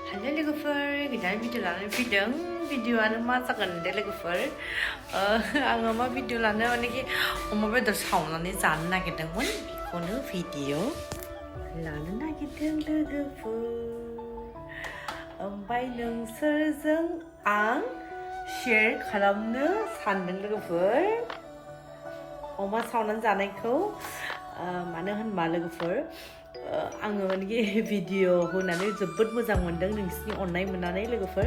Halo logoफोर गोदान video लानानै फैदों भिडिअआनो मा जागोन दे लोगोफोर आङो मा भिडिअ लानो मानेखि अमा बेदर सावनानै जानो नागिरदोंमोन बेखौनो भिडिअ लानो नागिरदों लोगोफोर ओमफ्राय नोंसोरजों आं शेयार खालामनो सानदों लोगोफोर अमा सावनानै जानायखौ मानो होनबा लोगोफोर आङो मानेखि भिडिअ होनानै जोबोद मोजां मोनदों नोंसिनि अननाय मोननानै लोगोफोर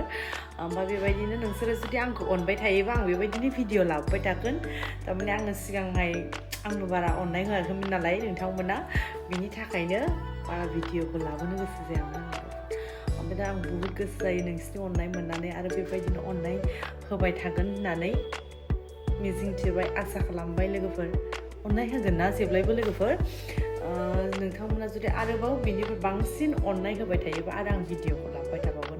ओमफ्राय बेबायदिनो नोंसोरो जुदि आंखौ अनबाय थायोबा आं बेबायदिनो भिडिअ लाबोबाय थागोन थारमाने आङो सिगांहाय आंनो बारा अननाय होआखैमोन नालाय नोंथांमोना बिनि थाखायनो बारा भिडिअखौ लाबोनो गोसो जायामोन ओमफ्राय दा आं बुहुद गोसो जायो नोंसिनि अननाय मोननानै आरो बेबायदिनो अननाय होबाय थागोन होननानै मिजिंथिबाय आसा खालामबाय लोगोफोर अननाय होगोन ना जेब्लायबो लोगोफोर नोंथांमोना जुदि आरोबाव बेनिफ्राय बांसिन अननाय होबाय थायोबा आरो आं भिडिअखौ लाबोबाय थाबावगोन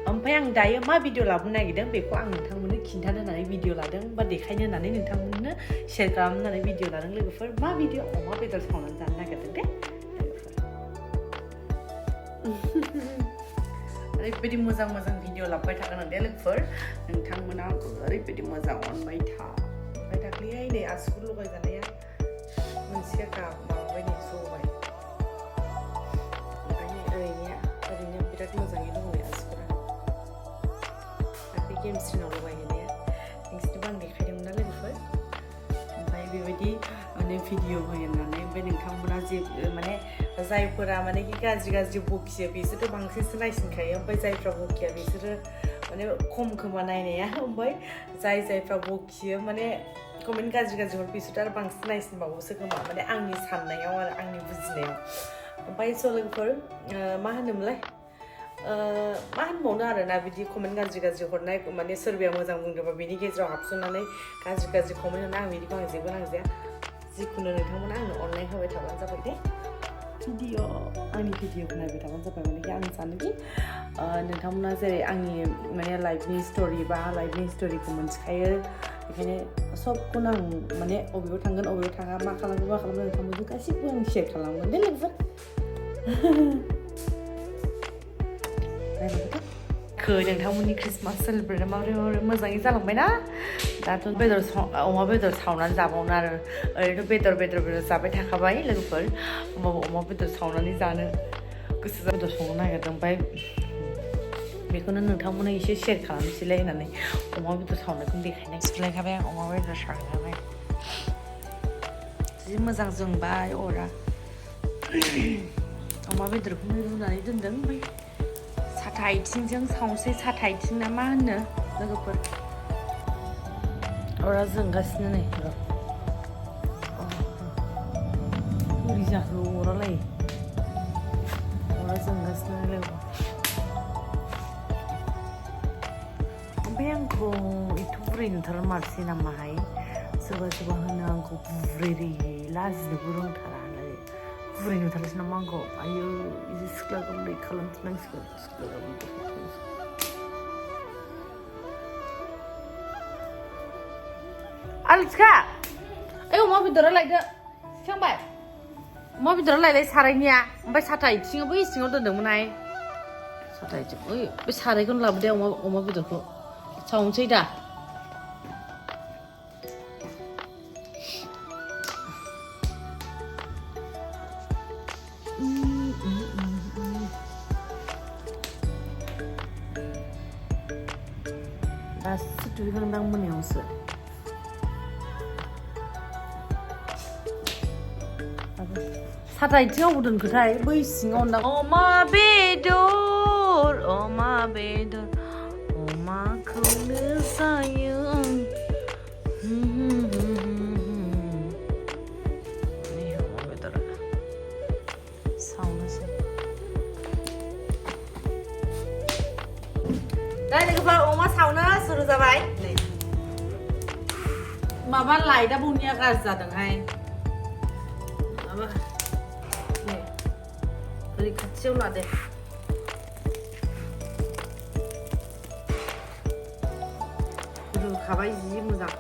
ओमफ्राय आं दायो मा भिडिअ लाबोनो नागिरदों बेखौ आं नोंथांमोननो खिन्थानो होननानै भिडिअ लादों बा देखायनो होननानै नोंथांमोननो शेयार खालामनो होननानै भिडिअ लादों लोगोफोर मा भिडिअ अमा बेदर सावनानै जानो नागिरदों दे ओरैबायदि मोजां मोजां भिडिअ लाबोबाय थागोन दे लोगोफोर नोंथांमोना आंखौ ओरैबायदि मोजां अनबाय था ओमफ्राय दाख्लैहाय नै आसुगुर लगायजानाया मोनसेया माबाबाय नै जबाय ओरैनो बिराद मोजाङै दङ आसुगुरा दाख्लै गेमस्रिनाव लगायहैनाया नोंसोरनोबो आं देखायदोंमोन ना लोगोफोर ओमफ्राय बेबायदि माने भिडिअ होनानै ओमफ्राय नोंथांमोना जे माने जायफोरा माने गाज्रि बखियो बिसोरथ' बांसिनसो नायसिनखायो ओमफ्राय जायफ्रा बखिया बिसोरो माने खम खोमा नायनाया ओमफ्राय जायफ्रा बखियो माने कमेन्ट गाज्रि हर बिसोर आरो बांसिन नायसिनबावोसो खोमा माने आंनि साननायाव आरो आंनि बुजिनायाव ओमफ्राय स' लोगोफोर मा होनोमोनलाय मा होनबावनो आरोना बिदि कमेन्ट गाज्रि हरनाय माने सोरबाया मोजां बुंदोंबा बिनि गेजेराव हाबसननानै गाज्रि कमेन्ट होना आं बिदिखौ आं जेबो नांजाया जिखुनु नोंथांमोना आंनो अननाय होबाय थाबानो जाबाय दे आंनि भिडिअखौ नायबाय थाबानो जाबाय मानेखि आं सानोखि नोंथांमोना जेरै आंनि माने लाइफनि स्ट'रिखौ मोनथिखायो बेखायनो सबखौनो आं माने अबेयाव थांगोन अबेयाव थाङा मा खालामगोन नोंथांमोनजों गासिबो आं शेयार खालामगोन दे लोगोफोर नोंथांमोननि ख्रिस्टमास सेलेब्रेट माबोरै मोजाङै जालांबायना दाथ' अमा बेदर सावनानै जाबावनो आरो ओरैनोथ' बेदर जाबाय थाखाबाय लोगोफोर होमबाबो अमा बेदर सावनानै जानो गोसो बेदर संनो नागिरदों ओमफ्राय बेखौनो नोंथांमोननो एसे शेयार खालामनोसैलाय होननानै अमा बेदर सावनायखौनो देखायनायखाय आं अमा बेदर सावनाय जि मोजां जोंबाय अरा अमा बेदरखौनो रुनानै दोनदों ओमफ्राय साथा आथिंजों सावनोसै साथा आथिं ना मा होनो लोगोफोर अरा जोंगासिनो नै बोरै जाखो अरालाय अरा जोंगासिनो लोगो ओमफ्राय आंखौ एथ' बुरै नुथारा मारसै नामाहाय सोरबा होनो आंखौ बुरै लाजिनोबो रोंथारा होननानै बुरै नुथारसै नामा आंखौ आयौ बिदि सिख्ला गोरलै खालामफिननांसिगौ सिख्ला गोरलै आलिखा ओइ अमा बेदरा लायदो थिखांबाय अमा बेदरा लायलाय सारायनिया ओमफ्राय साथा आथिङा बै सिङाव दोनदोंमोनहाय साथा आथिं ओइ बे सारायखौनो लाबोदे अमा बेदरखौ सावनोसै दा दासो दुगैखांदां मोनायावसो साथा आथिङाव दोनखोथाय बै सिङाव दां अमा बेदर अमाखौनो जायो अमा बेदरा सावनोसै दा लोगोफोर अमा सावनो सुरु जाबाय नै माबा लाइटआ बनिया गाज्रि जादोंहाय माबा नै ओरै खाथियाव लादे रुखाबाय जि मोजां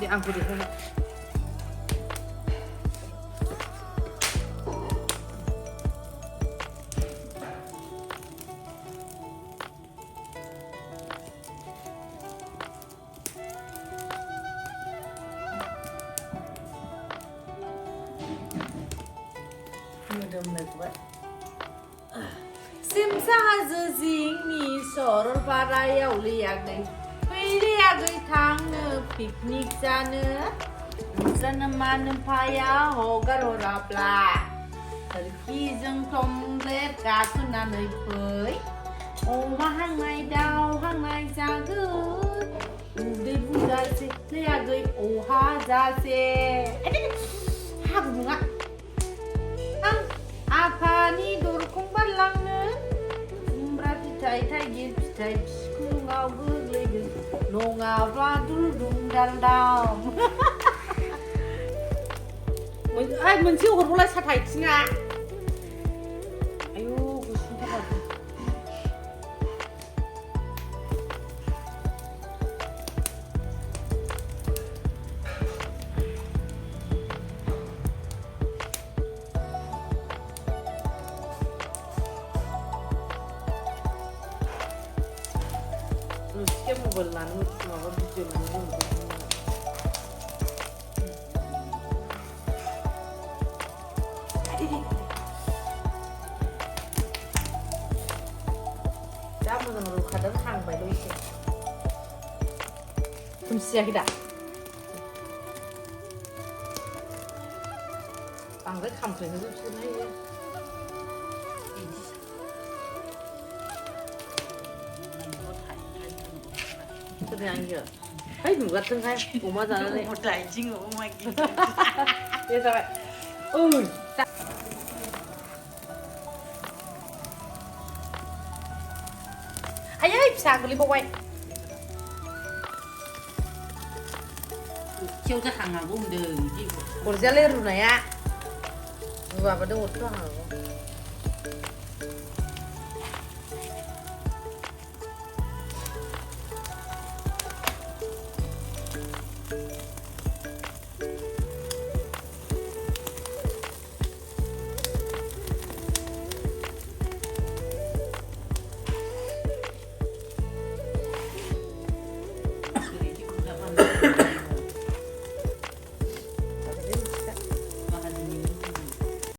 Ini angku deh. Simsa hazo zingni soror parayau liyagai fैलियागै थांनो पिकनिक जानो नोंसोरनो मानो फाया हगार हराब्ला खोरखिजों टमलेट गाखोनानै फै अमा हांनाय दाउ हांनाय जागोन उदै बुंजासे लियागै अहा जासे हागुङा आं आफानि दरखं बारलांनो खुमब्रा फिथाइ थाइगिर फिथाइ बिखुङाव गोग्लैगोन नङाब्ला दुलदुम दालदाम मोनसे हरबावलाय साथा आथिङा आयु गुसुंथार Nuske mobile lalu mama video lalu Kamu nang kadang hang by lo isi Kumsiya kita Bangga kampleng itu sebenarnya Cái ăn chưa? Thấy mùi gắt thân hay, ủa mà sao đây? Một đại chinh của mày kìa. Thế sao vậy? Ui! Ai ơi, sao cái bộ quay? Chiêu chắc hàng nào cũng được. Ủa ra lên rồi này ạ. Vừa vào đâu một cái hàng